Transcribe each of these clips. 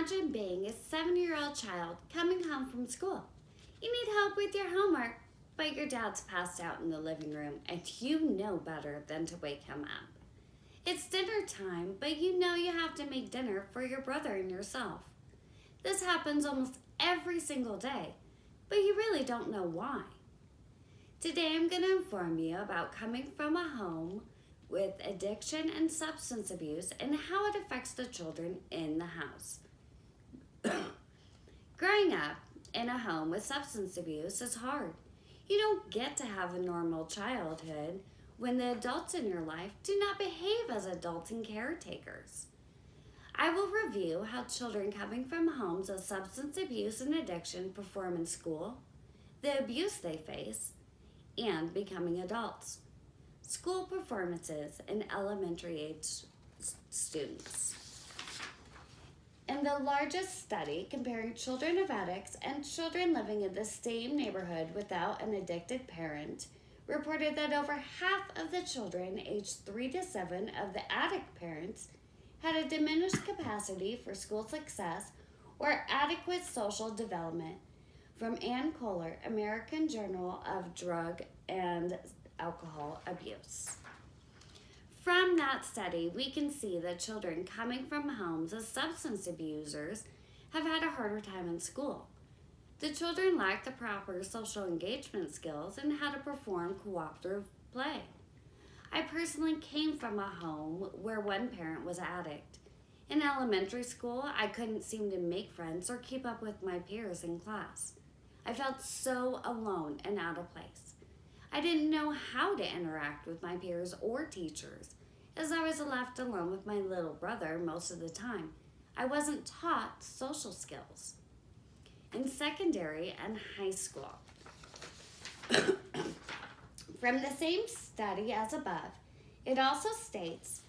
Imagine being a 7-year-old child coming home from school. You need help with your homework, but your dad's passed out in the living room and you know better than to wake him up. It's dinner time, but you know you have to make dinner for your brother and yourself. This happens almost every single day, but you really don't know why. Today I'm going to inform you about coming from a home with addiction and substance abuse and how it affects the children in the house. Growing up in a home with substance abuse is hard. You don't get to have a normal childhood when the adults in your life do not behave as adults and caretakers. I will review how children coming from homes of substance abuse and addiction perform in school, the abuse they face, and becoming adults. School performances in elementary age students. In the largest study comparing children of addicts and children living in the same neighborhood without an addicted parent, reported that over half of the children aged 3 to 7 of the addict parents had a diminished capacity for school success or adequate social development, from Ann Kohler, American Journal of Drug and Alcohol Abuse. From that study, we can see that children coming from homes of substance abusers have had a harder time in school. The children lack the proper social engagement skills and how to perform cooperative play. I personally came from a home where one parent was an addict. In elementary school, I couldn't seem to make friends or keep up with my peers in class. I felt so alone and out of place. I didn't know how to interact with my peers or teachers, as I was left alone with my little brother most of the time. I wasn't taught social skills. In secondary and high school, from the same study as above, it also states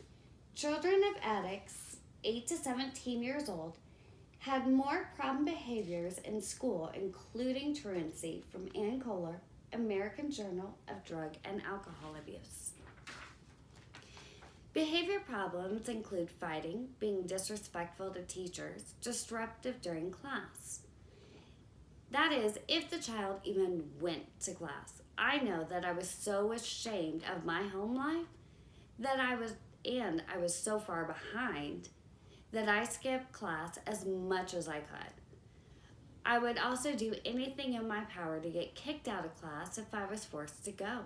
children of addicts 8 to 17 years old had more problem behaviors in school, including truancy, from Ann Kohler, American Journal of Drug and Alcohol Abuse. Behavior problems include fighting, being disrespectful to teachers, disruptive during class. That is, if the child even went to class. I know that I was so ashamed of my home life that I was so far behind that I skipped class as much as I could. I would also do anything in my power to get kicked out of class if I was forced to go.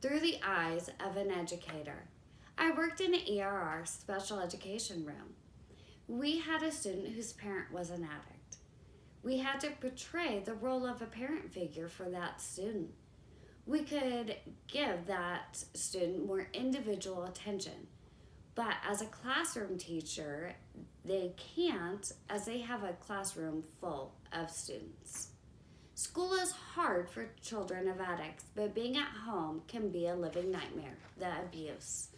Through the eyes of an educator, I worked in an ERR special education room. We had a student whose parent was an addict. We had to portray the role of a parent figure for that student. We could give that student more individual attention. But as a classroom teacher, they can't, as they have a classroom full of students. School is hard for children of addicts, but being at home can be a living nightmare. The abuse.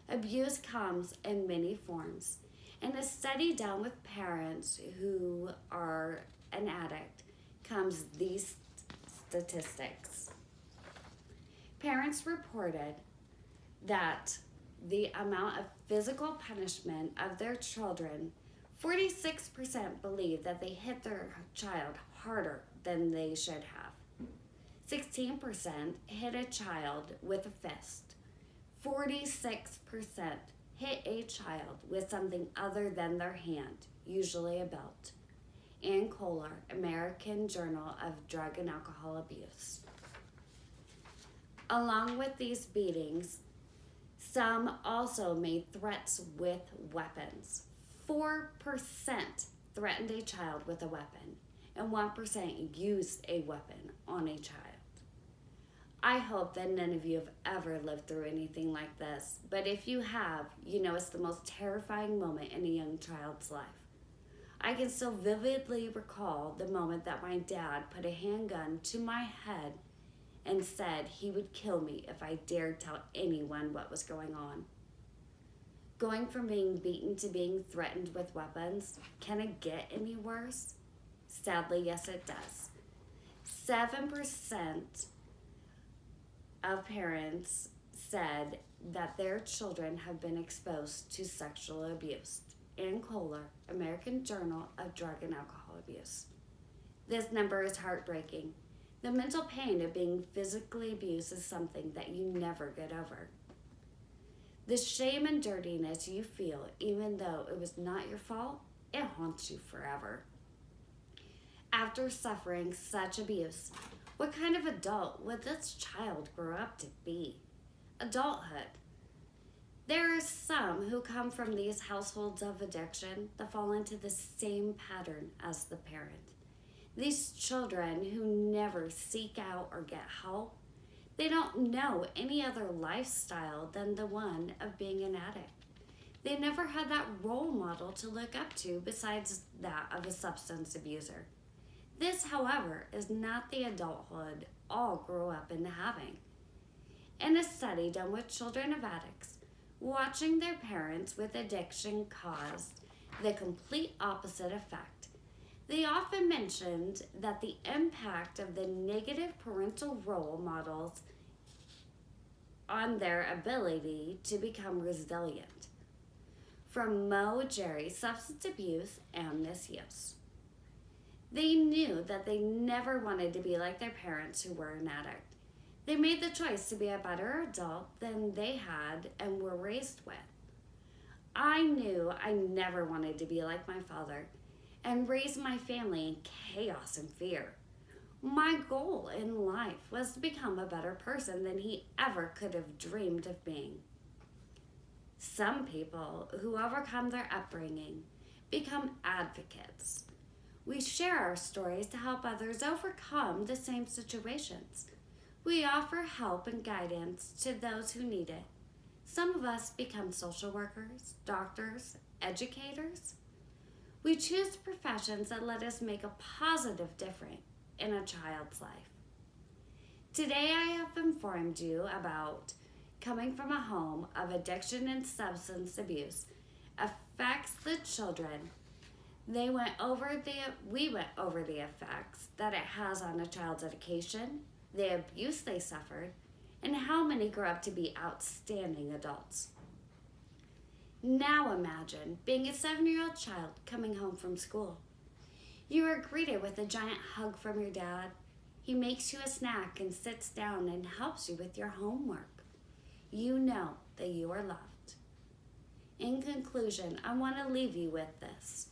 Abuse comes in many forms. In a study done with parents who are an addict comes these statistics. Parents reported that the amount of physical punishment of their children, 46% believe that they hit their child harder than they should have. 16% hit a child with a fist. 46% hit a child with something other than their hand, usually a belt. Ann Kohler, American Journal of Drug and Alcohol Abuse. Along with these beatings, some also made threats with weapons. 4% threatened a child with a weapon, and 1% used a weapon on a child. I hope that none of you have ever lived through anything like this, but if you have, you know it's the most terrifying moment in a young child's life. I can still vividly recall the moment that my dad put a handgun to my head and said he would kill me if I dared tell anyone what was going on. Going from being beaten to being threatened with weapons, can it get any worse? Sadly, yes it does. 7% of parents said that their children have been exposed to sexual abuse. Ann Kohler, American Journal of Drug and Alcohol Abuse. This number is heartbreaking. The mental pain of being physically abused is something that you never get over. The shame and dirtiness you feel, even though it was not your fault, it haunts you forever. After suffering such abuse, what kind of adult would this child grow up to be? Adulthood. There are some who come from these households of addiction that fall into the same pattern as the parent. These children who never seek out or get help, they don't know any other lifestyle than the one of being an addict. They never had that role model to look up to besides that of a substance abuser. This, however, is not the adulthood all grow up into having. In a study done with children of addicts, watching their parents with addiction caused the complete opposite effect. They often mentioned that the impact of the negative parental role models on their ability to become resilient from Mo Jerry's substance abuse and misuse. They knew that they never wanted to be like their parents who were an addict. They made the choice to be a better adult than they had and were raised with. I knew I never wanted to be like my father and raise my family in chaos and fear. My goal in life was to become a better person than he ever could have dreamed of being. Some people who overcome their upbringing become advocates. We share our stories to help others overcome the same situations. We offer help and guidance to those who need it. Some of us become social workers, doctors, educators. We choose professions that let us make a positive difference in a child's life. Today I have informed you about coming from a home of addiction and substance abuse affects the children. We went over the effects that it has on a child's education, the abuse they suffered, and how many grow up to be outstanding adults. Now imagine being a 7-year-old child coming home from school. You are greeted with a giant hug from your dad. He makes you a snack and sits down and helps you with your homework. You know that you are loved. In conclusion, I want to leave you with this.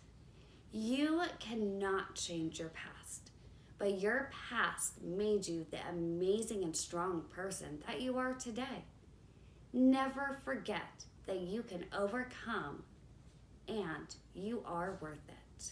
You cannot change your past, but your past made you the amazing and strong person that you are today. Never forget that you can overcome and you are worth it.